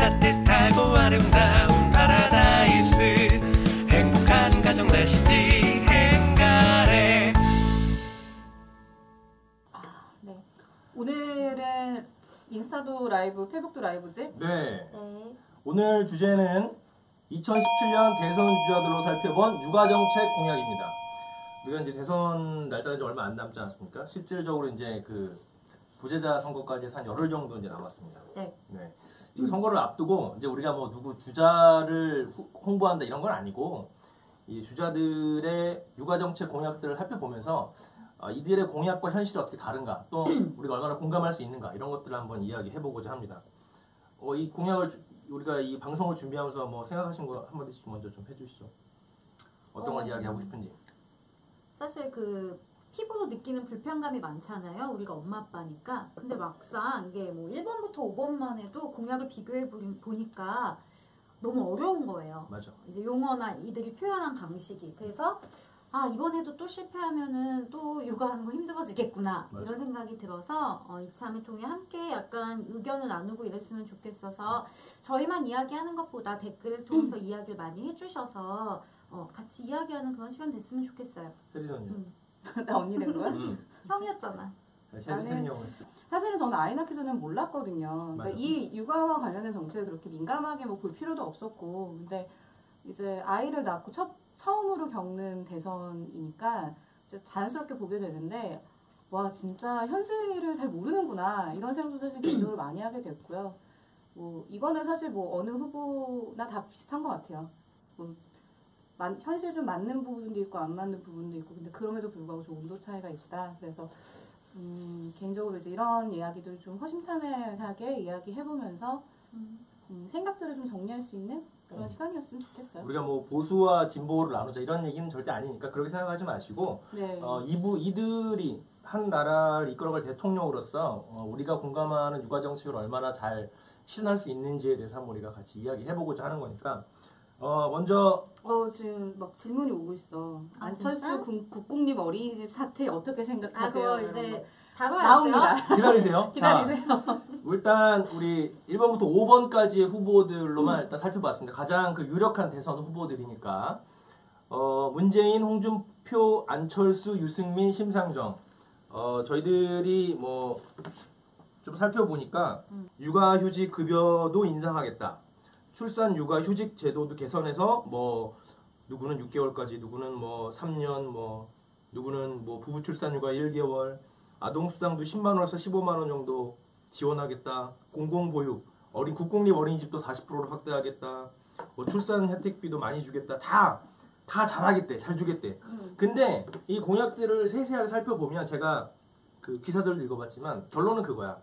따뜻하고 아름다운 파라다이스 행복한 가정 레시피 행가래. 네. 오늘은 인스타도 라이브, 페북도 라이브지? 네. 네. 오늘 주제는 2017년 대선 주자들로 살펴본 육아정책 공약입니다. 우리가 이제 대선 날짜가 이제 얼마 안 남지 않았습니까? 실질적으로 이제 그 부재자 선거까지 한 열흘 정도 이제 남았습니다. 네. 네. 이 선거를 앞두고 이제 우리가 뭐 누구 주자를 홍보한다 이런 건 아니고 이 주자들의 육아정책 공약들을 살펴보면서 이들의 공약과 현실이 어떻게 다른가, 또 우리가 얼마나 공감할 수 있는가 이런 것들을 한번 이야기해보고자 합니다. 이 공약을 우리가 이 방송을 준비하면서 뭐 생각하신 거 한마디씩 먼저 좀 해주시죠. 어떤 걸 이야기하고 싶은지. 사실 그 피부로 느끼는 불편감이 많잖아요. 우리가 엄마 아빠니까. 근데 막상 이게 뭐 1번부터 5번만 해도 공약을 비교해 보니까 너무 어려운 거예요. 맞아. 이제 용어나 이들이 표현한 방식이. 그래서 이번에도 또 실패하면은 또 육아하는 거 힘들어지겠구나. 맞아. 이런 생각이 들어서 이참에 통해 함께 약간 의견을 나누고 이랬으면 좋겠어서 저희만 이야기하는 것보다 댓글을 통해서 이야기를 많이 해주셔서 같이 이야기하는 그런 시간 됐으면 좋겠어요. 혜린 언니. 나 언니 된 거야? 형이었잖아. 혜린 형은. 사실은 저는 아이 낳기 전에는 몰랐거든요. 그러니까 이 육아와 관련된 정책을 그렇게 민감하게 뭐 볼 필요도 없었고, 근데 이제 아이를 낳고 처음으로 겪는 대선이니까 이제 자연스럽게 보게 되는데, 와 진짜 현실을 잘 모르는구나 이런 생각도 사실 개인적으로 많이 하게 됐고요. 뭐 이거는 사실 뭐 어느 후보나 다 비슷한 것 같아요. 뭐 현실 좀 맞는 부분도 있고 안 맞는 부분도 있고, 근데 그럼에도 불구하고 좀 온도 차이가 있다. 그래서 개인적으로 이제 이런 이야기들을 좀 허심탄회하게 이야기해보면서 생각들을 좀 정리할 수 있는 그런 시간이었으면 좋겠어요. 우리가 뭐 보수와 진보를 나누자 이런 얘기는 절대 아니니까 그렇게 생각하지 마시고, 네. 이들이 한 나라를 이끌어갈 대통령으로서 우리가 공감하는 육아 정책을 얼마나 잘 실현할 수 있는지에 대해서 한번 우리가 같이 이야기해보고자 하는 거니까. 먼저 지금 막 질문이 오고 있어. 안철수 진짜? 국공립 어린이집 사태 어떻게 생각하세요? 그거 이제 다뤄야죠. 나옵니다. 기다리세요. 기다리세요. 자, 일단 우리 1번부터 5번까지의 후보들로만 일단 살펴봤습니다. 가장 그 유력한 대선 후보들이니까 문재인, 홍준표, 안철수, 유승민, 심상정. 저희들이 뭐 좀 살펴보니까 육아휴직 급여도 인상하겠다. 출산 육아 휴직 제도도 개선해서 뭐 누구는 6개월까지, 누구는 뭐 3년, 뭐 누구는 뭐 부부 출산 육아 1개월, 아동 수당도 10만 원에서 15만 원 정도 지원하겠다. 공공보육, 국공립 어린이집도 40%로 확대하겠다. 뭐 출산 혜택비도 많이 주겠다. 다 잘하겠대, 잘 주겠대. 근데 이 공약들을 세세하게 살펴보면 제가 그 기사들을 읽어봤지만 결론은 그거야.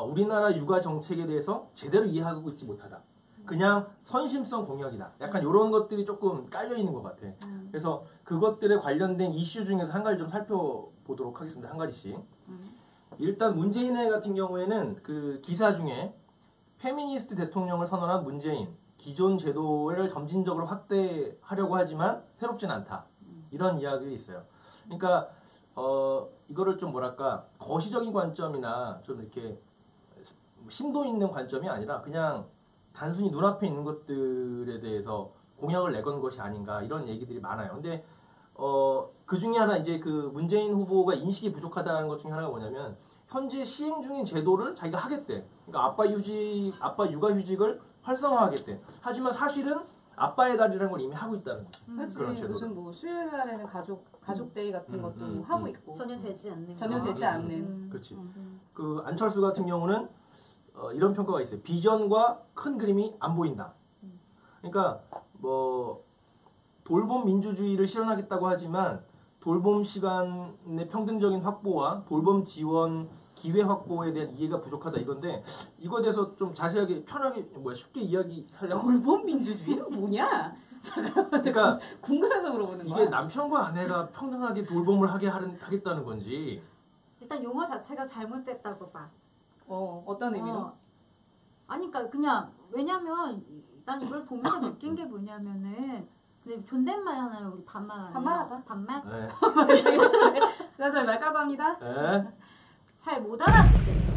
우리나라 육아 정책에 대해서 제대로 이해하고 있지 못하다. 그냥 선심성 공약이다. 약간 이런 것들이 조금 깔려 있는 것 같아. 그래서 그것들에 관련된 이슈 중에서 한 가지 좀 살펴보도록 하겠습니다. 한 가지씩. 일단 문재인의 같은 경우에는 그 기사 중에 페미니스트 대통령을 선언한 문재인, 기존 제도를 점진적으로 확대하려고 하지만 새롭진 않다. 이런 이야기가 있어요. 그러니까 이거를 좀 뭐랄까 거시적인 관점이나 좀 이렇게 심도 있는 관점이 아니라 그냥 단순히 눈앞에 있는 것들에 대해서 공약을 내건 것이 아닌가 이런 얘기들이 많아요. 근데 그 중에 하나 이제 그 문재인 후보가 인식이 부족하다는 것 중에 하나가 뭐냐면 현재 시행 중인 제도를 자기가 하겠대. 그러니까 아빠 육아휴직을 활성화하겠대. 하지만 사실은 아빠의 달이라는 걸 이미 하고 있다는 그렇지. 그런 제도를. 요즘 뭐 수요일 날에는 가족데이 같은 것도 뭐 하고 있고 전혀 되지 않는. 전혀 되지 않는. 그렇지. 그 안철수 같은 경우는 이런 평가가 있어요. 비전과 큰 그림이 안 보인다. 그러니까 뭐 돌봄 민주주의를 실현하겠다고 하지만 돌봄 시간의 평등적인 확보와 돌봄 지원 기회 확보에 대한 이해가 부족하다 이건데 이거에 대해서 좀 자세하게 편하게 쉽게 이야기하려고. 돌봄 민주주의는 뭐냐? 그러니까 궁금해서 물어보는 거야. 이게 남편과 아내가 평등하게 돌봄을 하겠다는 건지. 일단 용어 자체가 잘못됐다고 봐. 어떤 의미로? 아니 그러니까 그냥 왜냐면 난 이걸 보면서 느낀 게 뭐냐면은 근데 존댓말 하나요? 우리 반말 하나요? 반말하자. 반말? 네. 나 잘 말까고 합니다. 네. 잘 못 알아듣겠어.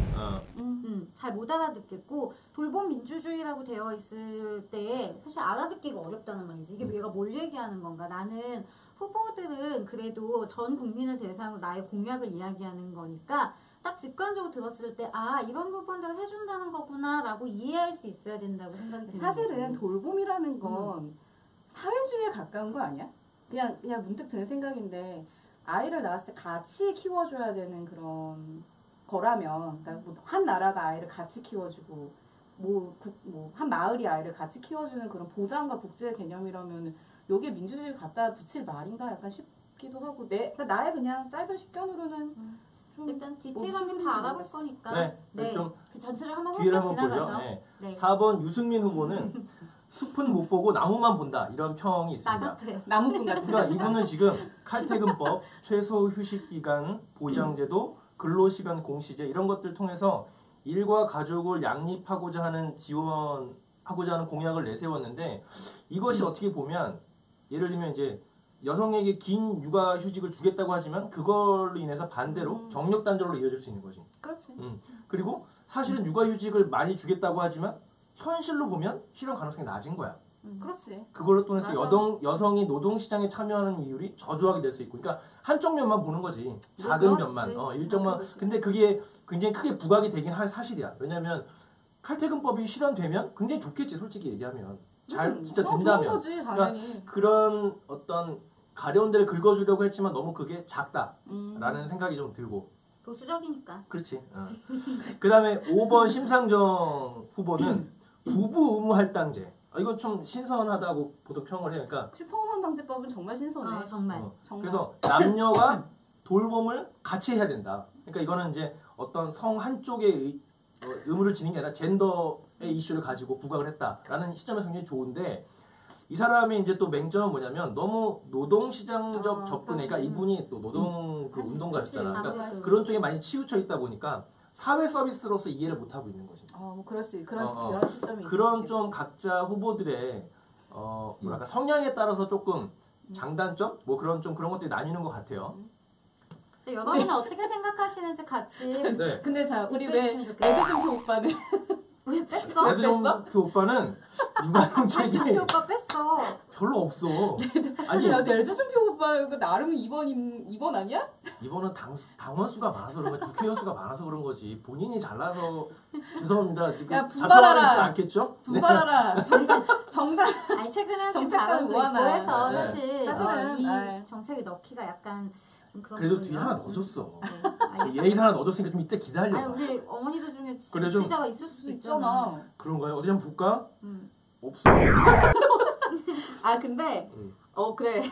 잘 못 알아듣겠고 돌봄 민주주의라고 되어 있을 때 사실 알아듣기가 어렵다는 말이지. 이게 얘가 뭘 얘기하는 건가? 나는 후보들은 그래도 전 국민을 대상으로 나의 공약을 이야기하는 거니까 딱 직관적으로 들었을 때 아 이런 부분들을 해준다는 거구나라고 이해할 수 있어야 된다고 생각이 드는 사실은 거지. 돌봄이라는 건 사회주의에 가까운 거 아니야? 그냥 문득 드는 생각인데 아이를 낳았을 때 같이 키워줘야 되는 그런 거라면, 그러니까 뭐 한 나라가 아이를 같이 키워주고 한 마을이 아이를 같이 키워주는 그런 보장과 복지의 개념이라면 요게 민주주의 갖다 붙일 말인가 약간 싶기도 하고 그러니까 나의 그냥 짧은 식견으로는 좀 일단 디테일하게 무슨 다 알아볼 모르겠어. 거니까 네, 좀 그 전체를 한번 뒤를 훑고 한번 보죠. 지나가죠. 네. 네. 4번 유승민 후보는 숲은 못 보고 나무만 본다 이런 평이 나 있습니다. 같아요. 나무꾼 같은 그러니까 이분은 지금 칼퇴근법, 최소 휴식기간 보장제도, 근로시간 공시제 이런 것들 통해서 일과 가족을 양립하고자 하는 지원하고자 하는 공약을 내세웠는데 이것이 어떻게 보면 예를 들면 이제 여성에게 긴 육아휴직을 주겠다고 하지만 그걸로 인해서 반대로 경력 단절로 이어질 수 있는 거지. 그렇지. 그리고 사실은 육아휴직을 많이 주겠다고 하지만 현실로 보면 실현 가능성이 낮은 거야. 그렇지. 그걸로 통해서 맞아. 여성이 노동시장에 참여하는 이율이 저조하게 될 수 있고, 그러니까 한쪽 면만 보는 거지. 작은 그렇지. 면만, 일정만. 그렇지. 근데 그게 굉장히 크게 부각이 되긴 할 사실이야. 왜냐하면 칼퇴근법이 실현되면 굉장히 좋겠지, 솔직히 얘기하면. 진짜 좋은 된다면. 거지, 당연히. 그런 어떤 가려운 데를 긁어주려고 했지만 너무 그게 작다라는 생각이 좀 들고. 보수적이니까. 그렇지. 그 다음에 5번 심상정 후보는 부부 의무 할당제. 이건 좀 신선하다고 보통 평을 해요. 그러니까 슈퍼우먼 방지법은 정말 신선해. 정말. 정말. 그래서 남녀가 돌봄을 같이 해야 된다. 그러니까 이거는 이제 어떤 성 한쪽의 의무를 지닌 게 아니라 젠더의 이슈를 가지고 부각을 했다라는 시점에서 굉장히 좋은데 이 사람이 이제 또 맹점은 뭐냐면 너무 노동시장적 접근에 그러니까 이분이 또 노동 그 운동가였잖아. 그러니까 그런 쪽에 많이 치우쳐 있다 보니까 사회 서비스로서 이해를 못 하고 있는 거지. 뭐 그럴 그런 시점이 그런 있을 좀 각자 후보들의 뭐랄까 성향에 따라서 조금 장단점 뭐 그런 것들이 나뉘는 것 같아요. 여러분은 어떻게 생각하시는지 같이 네. 근데 자 우리 왜 댓글 주시면 좋겠어요. 애드준표 오빠는 왜 뺐어? 애드정표 오빠는 육아정책이 지금 오빠 뺐어. 별로 없어. 아니 야 애드준표 오빠 이거 나름 2번 아니야? 이번은 당원 수가 많아서 그런 거지 국회의원 수가 많아서 그런 거지 본인이 잘나서 죄송합니다. 야, 잡혀가지는 않겠죠? 분발하라. 정당. 아니 최근에 하신 정책과는 발언도 있고 뭐하나. 해서 네. 사실은 이 네. 정책을 넣기가 약간 좀 그런 그래도 부분이요. 뒤에 하나 넣어줬어. 알겠어요. 예의사 하나 넣어줬으니까 좀 이때 기다려. 아니 우리 어머니들 중에 그래, 좀 지지자가 있을 수도 있잖아. 있잖아. 그런가요? 어디 한번 볼까? 없어. 아 근데 음. 그래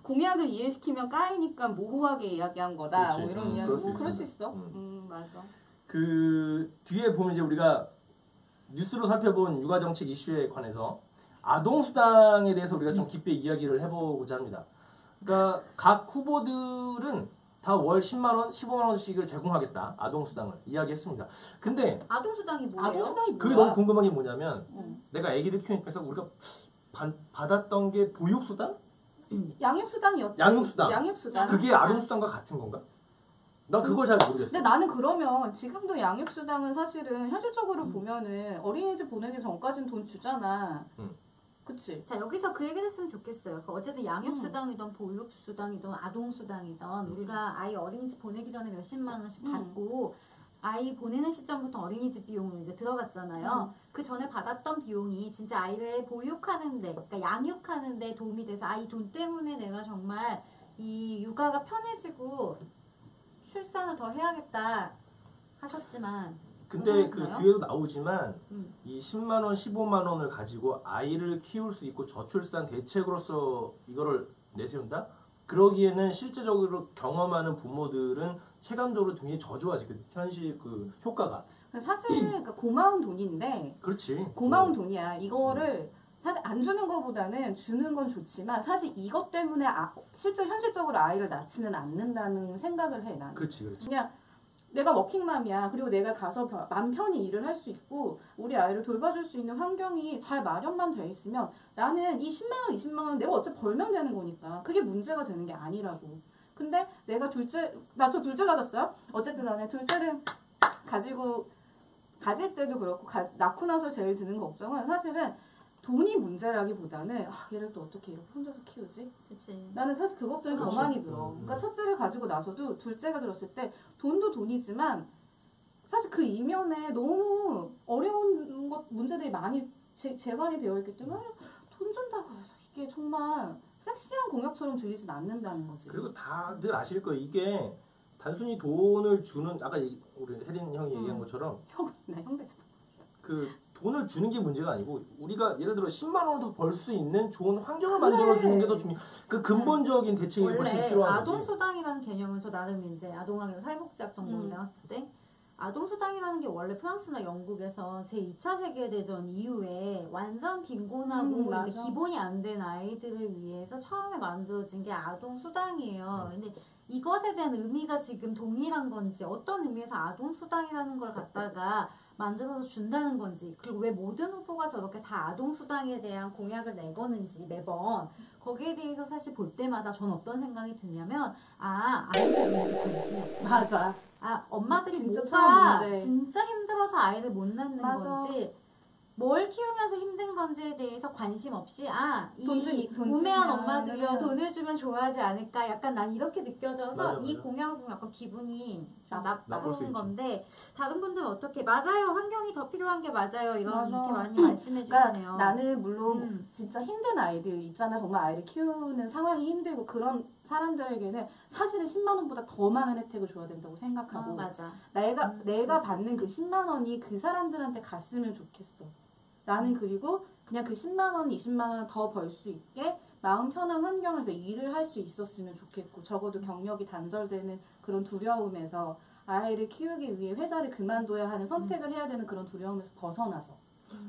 공약을 이해시키면 까이니까 모호하게 이야기한 거다. 그렇지. 뭐 이런 이야기. 그럴 수 그럴 수 있어. 있어. 맞아. 그 뒤에 보면 이제 우리가 뉴스로 살펴본 육아 정책 이슈에 관해서 아동 수당에 대해서 우리가 좀 깊이 이야기를 해보고자 합니다. 그러니까 각 후보들은 다 월 10만 원, 15만 원씩을 제공하겠다. 아동 수당을 이야기했습니다. 근데 아동 수당이 뭐예요? 아동 수당이 뭐야? 그게 너무 궁금한 게 뭐냐면 내가 아기를 키우는 입장에서 우리가 받았던 게 보육 수당? 양육수당이었지. 양육수당. 양육수당. 그게 아동 수당과 같은 건가? 난 그걸 잘 모르겠어. 근데 나는 그러면 지금도 양육수당은 사실은 현실적으로 보면은 어린이집 보내기 전까지는 돈 주잖아. 그치? 자 여기서 그 얘기를 했으면 좋겠어요. 어쨌든 양육수당이든 보육수당이든 아동수당이든 우리가 아이 어린이집 보내기 전에 몇십만 원씩 받고 아이 보내는 시점부터 어린이집 비용을 이제 들어갔잖아요. 그 전에 받았던 비용이 진짜 아이를 보육하는데, 그러니까 양육하는데 도움이 돼서 아이 돈 때문에 내가 정말 이 육아가 편해지고 출산을 더 해야겠다 하셨지만 근데 그 그러잖아요. 뒤에도 나오지만 이 10만 원, 15만 원을 가지고 아이를 키울 수 있고 저출산 대책으로서 이거를 내세운다? 그러기에는 실제적으로 경험하는 부모들은 체감적으로 굉장히 저조하지. 그 현실 그 효과가. 사실 그러니까 고마운 돈인데 그렇지. 고마운 돈이야. 이거를 사실 안 주는 것보다는 주는 건 좋지만 사실 이것 때문에 실제 현실적으로 아이를 낳지는 않는다는 생각을 해. 나는. 그렇지. 그냥 내가 워킹맘이야. 그리고 내가 가서 맘 편히 일을 할 수 있고 우리 아이를 돌봐줄 수 있는 환경이 잘 마련만 돼 있으면 나는 이 10만 원, 20만 원 내가 어차피 벌면 되는 거니까 그게 문제가 되는 게 아니라고. 근데 내가 나 저 둘째 가졌어요. 어쨌든 간에 둘째를 가질 때도 그렇고 낳고 나서 제일 드는 걱정은 사실은 돈이 문제라기보다는 얘를 또 어떻게 이렇게 혼자서 키우지? 그치. 나는 사실 그 걱정이 더 그렇죠. 많이 들어. 그러니까 첫째를 가지고 나서도 둘째가 들었을 때 돈도 돈이지만 사실 그 이면에 너무 어려운 문제들이 많이 재반이 되어 있기 때문에 돈 준다고 해서 이게 정말 섹시한 공약처럼 들리진 않는다는 거지. 그리고 다들 아실 거예요. 이게 단순히 돈을 주는 아까 우리 혜린 형이 얘기한 것처럼 형 됐어. 그 돈을 주는 게 문제가 아니고 우리가 예를 들어 10만 원을 더 벌 수 있는 좋은 환경을 만들어 주는 게 더 중요. 그 근본적인 대책이 훨씬 원래 필요한 아동 거지. 수당이라는 개념은 저 나름 이제 아동학에서 사회복지학 전공이잖아 그때. 아동 수당이라는 게 원래 프랑스나 영국에서 제2차 세계대전 이후에 완전 빈곤하고 이제 맞아. 기본이 안 된 아이들을 위해서 처음에 만들어진 게 아동 수당이에요. 근데 이것에 대한 의미가 지금 동일한 건지 어떤 의미에서 아동 수당이라는 걸 갖다가 만들어서 준다는 건지 그리고 왜 모든 후보가 저렇게 다 아동 수당에 대한 공약을 내거는지 매번 거기에 대해서 사실 볼 때마다 전 어떤 생각이 드냐면 아이들이 관심이 없다. 맞아. 엄마들이 진짜 뭐가 처음 문제. 진짜 힘들어서 아이를 못 낳는 맞아. 건지 뭘 키우면서 힘든 건지에 대해서 관심 없이 돈 이 돈 우매한 주면, 엄마들이요 돈을 주면 좋아하지 않을까 약간 난 이렇게 느껴져서 맞아, 이 맞아. 공약을 보면 약간 기분이 나쁠 수 나쁜 있죠. 건데 다른 분들은 어떻게 맞아요 환경이 더 필요한 게 맞아요 이런 맞아. 이렇게 많이 말씀해 그러니까 주시네요. 나는 물론 진짜 힘든 아이들 있잖아. 정말 아이를 키우는 상황이 힘들고 그런 사람들에게는 사실은 10만 원보다 더 많은 혜택을 줘야 된다고 생각하고 맞아. 내가 그럴 수 받는 있지. 그 10만 원이 그 사람들한테 갔으면 좋겠어. 나는 그리고 그냥 그 10만 원, 20만 원을 더 벌 수 있게 마음 편한 환경에서 일을 할 수 있었으면 좋겠고 적어도 경력이 단절되는 그런 두려움에서 아이를 키우기 위해 회사를 그만둬야 하는 선택을 해야 되는 그런 두려움에서 벗어나서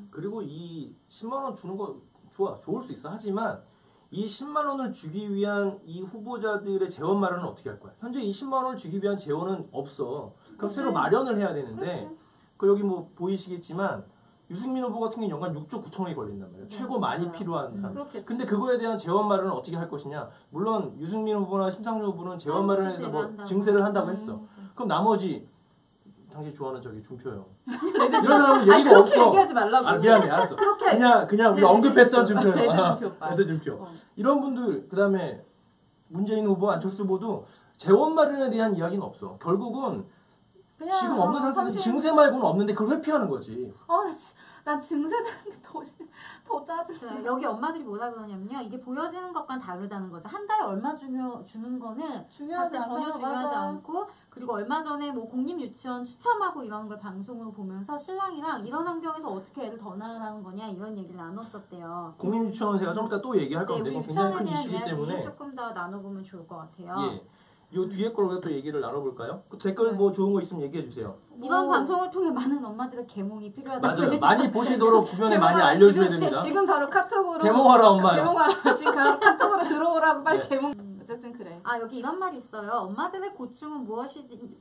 그리고 이 10만 원 주는 거 좋을 수 있어. 하지만 이 10만 원을 주기 위한 이 후보자들의 재원 마련은 어떻게 할 거야? 현재 이 10만 원을 주기 위한 재원은 없어. 그럼 새로 마련을 해야 되는데 그 여기 뭐 보이시겠지만 유승민 후보 같은 경우는 연간 6조 9천억이 걸린단 말이에요. 최고 많이 맞아요. 필요한 한. 그렇겠지. 근데 그거에 대한 재원 마련을 어떻게 할 것이냐? 물론 유승민 후보나 심상정 후보는 재원 마련해서 뭐 증세를 한다고 했어. 그럼 나머지 당신 좋아하는 저기 준표요. 이런 사람은 얘기가 그렇게 없어. 얘기하지 말라고. 미안해, 알았어. 그냥 우리 언급했던 준표요. 레드 준표 오빠. 레드 준표. 이런 분들 그다음에 문재인 후보, 안철수 후보도 재원 마련에 대한 이야기는 없어. 결국은 그냥 지금 없는 상태에서 선심- 증세 말고는 없는데 그걸 회피하는 거지. 난 증세되는 게 더 짜증나. 네, 여기 엄마들이 뭐라 그러냐면요. 이게 보여지는 것과는 다르다는 거죠. 한 달에 얼마 주는 거는 중요하지 사실 전혀 않다고, 중요하지 맞아. 않고 그리고 얼마 전에 뭐 공립유치원 추첨하고 이런 걸 방송으로 보면서 신랑이랑 이런 환경에서 어떻게 애를 더 낳으라는 거냐 이런 얘기를 나눴었대요. 공립유치원은 제가 좀 이따 또 얘기할 네, 건데 우리 이건 굉장히 유치원에 큰 대한 이슈이기 이야기 때문에 조금 더 나눠보면 좋을 것 같아요. 예. 요 뒤에 걸 우리가 또 얘기를 나눠볼까요? 그 댓글 뭐 좋은 거 있으면 얘기해 주세요. 이런 방송을 통해 많은 엄마들의 개몽이 필요하다고 맞아요. 많이 보시도록 주변에 많이 개몽하라. 알려줘야 됩니다. 지금 바로 카톡으로 개몽하라 엄마요. 개몽하라. 지금 바로 카톡으로 들어오라고 빨리 네. 개몽. 어쨌든 그래. 여기 이런 말이 있어요. 엄마들의 고충은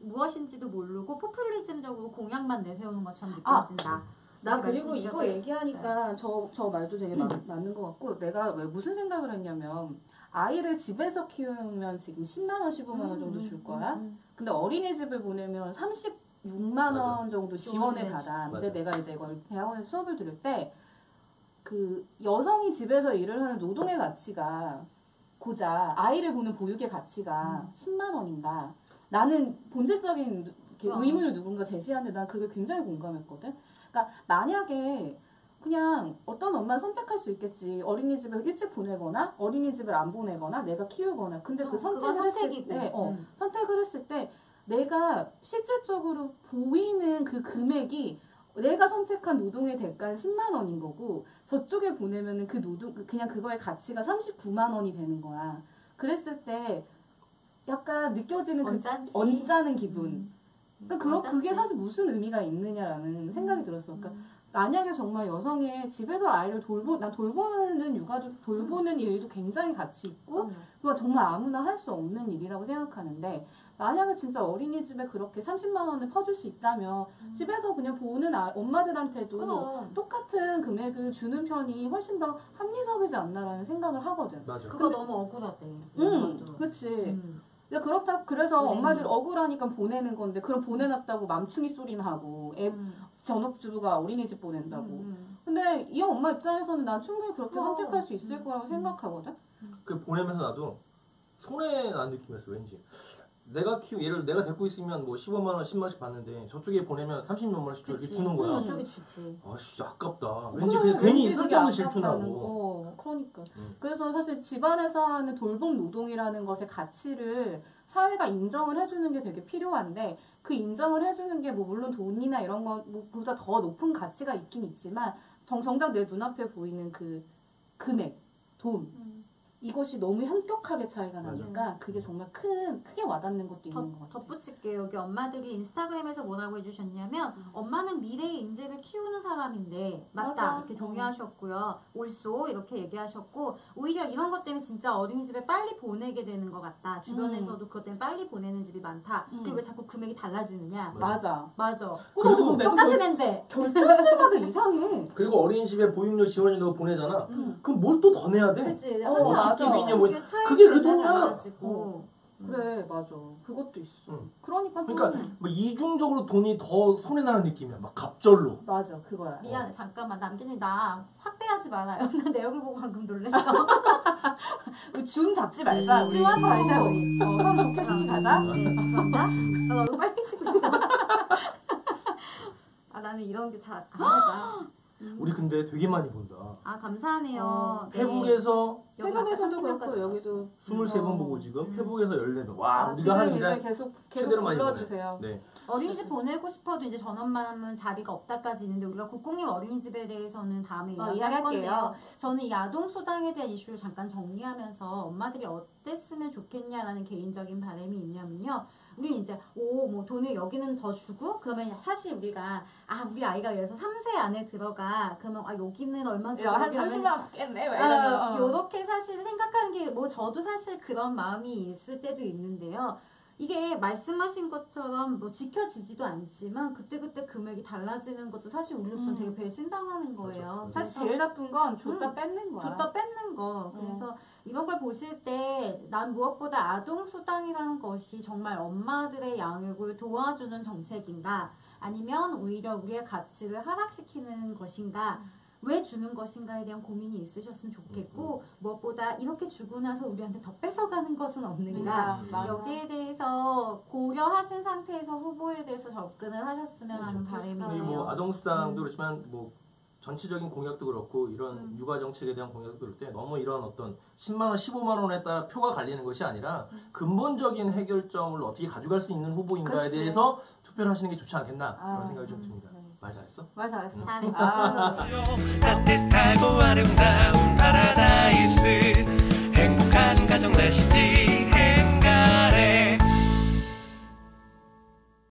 무엇인지도 모르고 포퓰리즘적으로 공약만 내세우는 것처럼 느껴진다. 나 이렇게 그리고 이거 말씀주셔서- 얘기하니까 저 말도 되게 맞는 것 같고 내가 왜 무슨 생각을 했냐면 아이를 집에서 키우면 지금 10만 원, 15만 원 정도 줄 거야. 근데 어린이집을 보내면 36만 원 정도 지원을 지원을 받아. 근데 맞아. 내가 이제 이걸 대학원에서 수업을 들을 때 그 여성이 집에서 일을 하는 노동의 가치가 고작 아이를 보는 보육의 가치가 10만 원인가. 나는 본질적인 이렇게 의문을 누군가 제시하는데 난 그게 굉장히 공감했거든. 그러니까 만약에 그냥 어떤 엄마는 선택할 수 있겠지. 어린이집을 일찍 보내거나 어린이집을 안 보내거나 내가 키우거나. 근데 그 그건 선택을 했을 선택이고. 때 선택을 했을 때 내가 실질적으로 보이는 그 금액이 내가 선택한 노동의 대가는 10만 원인 거고 저쪽에 보내면은 그 노동 그냥 그거의 가치가 39만 원이 되는 거야. 그랬을 때 약간 느껴지는 그 언짢지. 언짢은 기분. 그러니까 그게 언짢지. 사실 무슨 의미가 있느냐라는 생각이 들었어. 그러니까 만약에 정말 여성의 집에서 아이를 돌보는 육아도 돌보는 일도 굉장히 가치 있고 그거 정말 아무나 할 수 없는 일이라고 생각하는데 만약에 진짜 어린이집에 그렇게 30만 원을 퍼줄 수 있다면 집에서 그냥 보는 엄마들한테도 그럼. 똑같은 금액을 주는 편이 훨씬 더 합리적이지 않나라는 생각을 하거든. 맞아. 그거 너무 억울하대. 그치. 근데 그래서 은행이. 엄마들이 억울하니까 보내는 건데 그럼 보내놨다고 맘충이 소리나 하고 애 전업주부가 어린이집 보낸다고. 근데 이 엄마 입장에서는 난 충분히 그렇게 선택할 수 있을 거라고 생각하거든. 그 보내면서 나도 손해 난 느낌이었어 왠지. 예를 내가 데리고 있으면 뭐 15만 원, 10만 원씩 받는데 저쪽에 보내면 30몇 원씩 저렇게 주는 거야. 저쪽에 주지. 아씨 아깝다. 왠지 그냥 괜히 쓸데없는 질투나고. 그러니까. 그래서 사실 집안에서 하는 돌봄 노동이라는 것의 가치를 사회가 인정을 해주는 게 되게 필요한데 그 인정을 해주는 게 뭐 물론 돈이나 이런 것보다 더 높은 가치가 있긴 있지만 정작 내 눈앞에 보이는 그 금액, 돈 이것이 너무 현격하게 차이가 나니까 그게 정말 크게 와닿는 것도 있는 것 같아요. 덧붙일게요. 여기 엄마들이 인스타그램에서 뭐라고 해주셨냐면 엄마는 미래의 인재를 키우는 사람인데 맞다 맞아. 이렇게 동의하셨고요. 옳소 이렇게 얘기하셨고 오히려 이런 것 때문에 진짜 어린이집에 빨리 보내게 되는 것 같다. 주변에서도 그것 때문에 빨리 보내는 집이 많다. 그리고 왜 자꾸 금액이 달라지느냐. 맞아. 그리고 똑같은 앤데 결제할 때마다 이상해. 그리고 어린이집에 보육료 지원이라고 보내잖아. 그럼 뭘 또 더 내야 돼? 그치? 뭐 맞아. 집기비냐 뭐 차이가 그게 그 돈이야. 달라지고. 그래 맞아. 그것도 있어. 응. 그러니까 뭐 이중적으로 돈이 더 손해 나는 느낌이야. 막 갑절로. 맞아 그거야. 미안해 잠깐만 남편이 나 확대하지 말아요. 나 내 얼굴 보고 방금 놀랬어. 줌 잡지 말자. 우리. 줌하지 말자 우리. 서로 좋게 가자. 네, 감사합니다. 나 얼굴 빨개지고 있어. 아 나는 이런 게 잘 안 맞아. 우리 근데 되게 많이 본다. 아 감사하네요. 네. 회복에서 여기 회복에서도 아까 그렇고 30명 여기도 23번 보고 지금 회복에서 14번. 와, 지금 우리가 한 이제 이제 계속 최대로 많이 불러주세요. 보네. 네. 어린이집 보내고 싶어도 이제 전원만 하면 자리가 없다까지 있는데 우리가 국공립 어린이집에 대해서는 다음에 이야기할 이야기할게요. 건데요. 저는 이 아동수당에 대한 이슈를 잠깐 정리하면서 엄마들이 어땠으면 좋겠냐라는 개인적인 바람이 있냐면요. 우리는 이제 뭐 돈을 여기는 더 주고 그러면 사실 우리가 우리 아이가 예를 들어서 3세 안에 들어가 그러면 여기는 얼마 주고 한 여기는 30만 원 받겠네. 막 요렇게 사실 생각하는 게 뭐 저도 사실 그런 마음이 있을 때도 있는데요. 이게 말씀하신 것처럼 뭐 지켜지지도 않지만 그때그때 금액이 달라지는 것도 사실 우리로서는 되게 배신당하는 거예요. 맞아. 사실 제일 나쁜 건 줬다 뺏는 거야. 줬다 뺏는 거. 그래서 이런 걸 보실 때 난 무엇보다 아동수당이라는 것이 정말 엄마들의 양육을 도와주는 정책인가 아니면 오히려 우리의 가치를 하락시키는 것인가 왜 주는 것인가에 대한 고민이 있으셨으면 좋겠고 무엇보다 이렇게 주고 나서 우리한테 더 뺏어가는 것은 없는가 맞아. 여기에 대해서 고려하신 상태에서 후보에 대해서 접근을 하셨으면 하는 바람이 그리고 있네요. 뭐 아동수당도 그렇지만 뭐 전체적인 공약도 그렇고 이런 육아 정책에 대한 공약도 그럴 때 너무 이런 어떤 10만 원, 15만 원에 따라 표가 갈리는 것이 아니라 근본적인 해결점을 어떻게 가져갈 수 있는 후보인가에 그치. 대해서 투표를 하시는 게 좋지 않겠나 그런 생각이 좀 듭니다. 네. 말 잘했어? 말 잘했어. 잘했어. 따뜻하고 아름다운 파라다이스